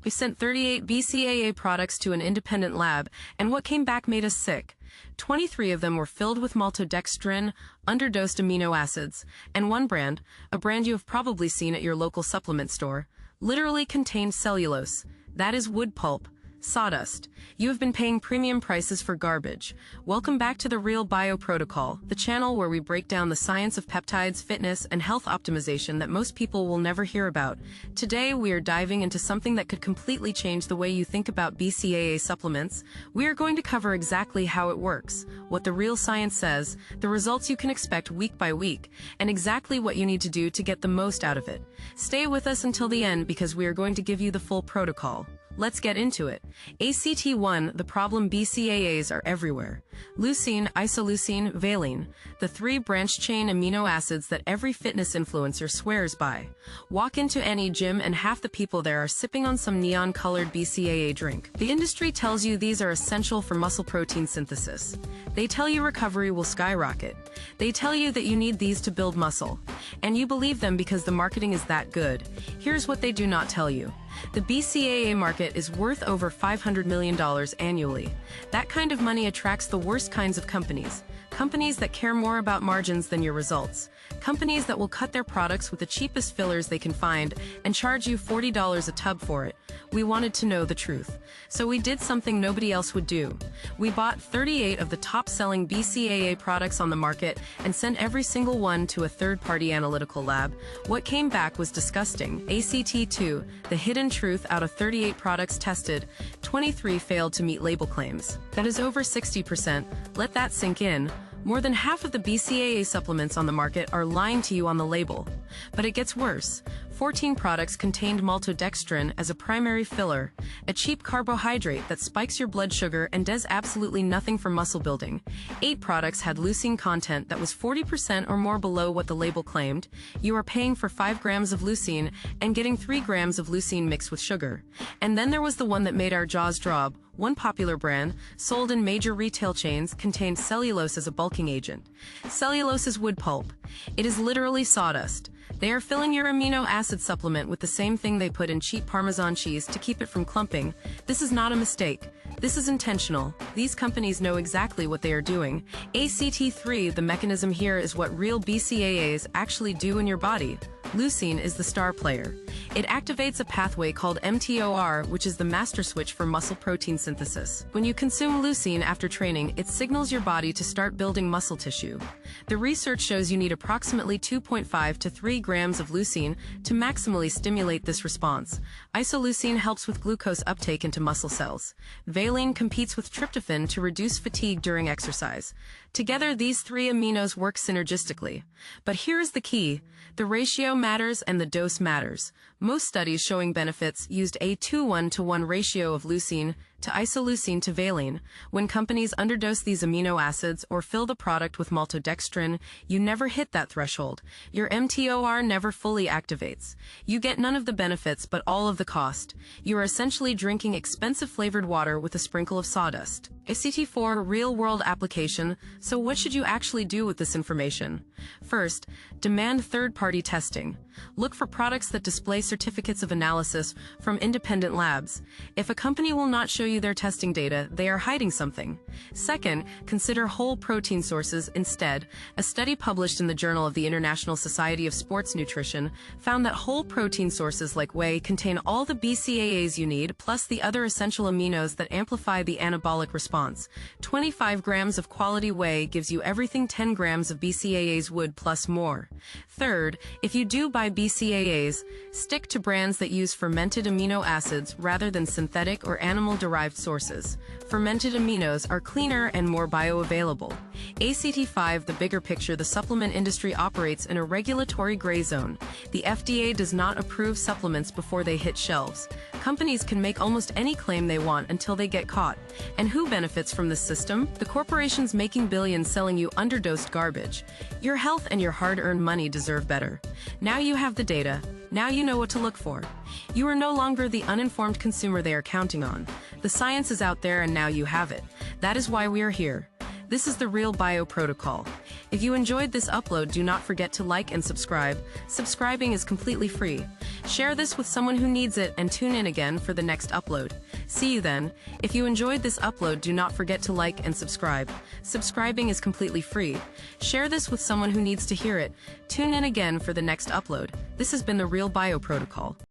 We sent 38 BCAA products to an independent lab, and what came back made us sick. 23 of them were filled with maltodextrin, underdosed amino acids, and one brand, a brand you have probably seen at your local supplement store, literally contained cellulose. That is wood pulp. Sawdust. You have been paying premium prices for garbage. Welcome back to the Real Bio Protocol, the channel where we break down the science of peptides, fitness, and health optimization that most people will never hear about. Today, we are diving into something that could completely change the way you think about BCAA supplements. We are going to cover exactly how it works, what the real science says, the results you can expect week by week, and exactly what you need to do to get the most out of it. Stay with us until the end because we are going to give you the full protocol. Let's get into it. ACT1, the problem BCAAs are everywhere. Leucine, isoleucine, valine, the three branched-chain amino acids that every fitness influencer swears by. Walk into any gym and half the people there are sipping on some neon-colored BCAA drink. The industry tells you these are essential for muscle protein synthesis. They tell you recovery will skyrocket. They tell you that you need these to build muscle. And you believe them because the marketing is that good. Here's what they do not tell you. The BCAA market is worth over $500 million annually. That kind of money attracts the worst kinds of companies. Companies that care more about margins than your results. Companies that will cut their products with the cheapest fillers they can find and charge you $40 a tub for it. We wanted to know the truth. So we did something nobody else would do. We bought 38 of the top-selling BCAA products on the market and sent every single one to a third-party analytical lab. What came back was disgusting. ACT2, the hidden truth: out of 38 products tested, 23 failed to meet label claims. That is over 60%. Let that sink in. More than half of the BCAA supplements on the market are lying to you on the label. But it gets worse. 14 products contained maltodextrin as a primary filler, a cheap carbohydrate that spikes your blood sugar and does absolutely nothing for muscle building. 8 products had leucine content that was 40% or more below what the label claimed. You are paying for 5 grams of leucine and getting 3 grams of leucine mixed with sugar. And then there was the one that made our jaws drop. One popular brand, sold in major retail chains, contained cellulose as a bulking agent. Cellulose is wood pulp. It is literally sawdust. They are filling your amino acid supplement with the same thing they put in cheap Parmesan cheese to keep it from clumping. This is not a mistake. This is intentional. These companies know exactly what they are doing. ACT3, the mechanism here is what real BCAAs actually do in your body. Leucine is the star player. It activates a pathway called mTOR, which is the master switch for muscle protein synthesis. When you consume leucine after training, it signals your body to start building muscle tissue. The research shows you need approximately 2.5 to 3 grams of leucine to maximally stimulate this response. Isoleucine helps with glucose uptake into muscle cells. Valine competes with tryptophan to reduce fatigue during exercise. Together, these 3 aminos work synergistically. But here is the key. The ratio matters and the dose matters. Most studies showing benefits used a 2:1 ratio of leucine to isoleucine to valine. When companies underdose these amino acids or fill the product with maltodextrin, you never hit that threshold. Your mTOR never fully activates. You get none of the benefits but all of the cost. You are essentially drinking expensive flavored water with a sprinkle of sawdust. ACT4 real-world application. So what should you actually do with this information? First, demand third-party testing. Look for products that display certificates of analysis from independent labs. If a company will not show you their testing data, they are hiding something. Second, consider whole protein sources instead. A study published in the Journal of the International Society of Sports Nutrition found that whole protein sources like whey contain all the BCAAs you need, plus the other essential aminos that amplify the anabolic response. 25 grams of quality whey gives you everything 10 grams of BCAAs would plus more. Third, if you do buy BCAAs, stick to brands that use fermented amino acids rather than synthetic or animal-derived sources. Fermented aminos are cleaner and more bioavailable. ACT5, the bigger picture: the supplement industry operates in a regulatory gray zone. The FDA does not approve supplements before they hit shelves. Companies can make almost any claim they want until they get caught. And who benefits from this system? The corporations making billions selling you underdosed garbage. Your health and your hard-earned money deserve better. Now you have the data. Now you know what to look for. You are no longer the uninformed consumer they are counting on. The science is out there and now you have it. That is why we are here. This is the Real Bio Protocol. If you enjoyed this upload, do not forget to like and subscribe. Subscribing is completely free. Share this with someone who needs it and tune in again for the next upload. See you then. If you enjoyed this upload, do not forget to like and subscribe. Subscribing is completely free. Share this with someone who needs to hear it. Tune in again for the next upload. This has been the Real Bio Protocol.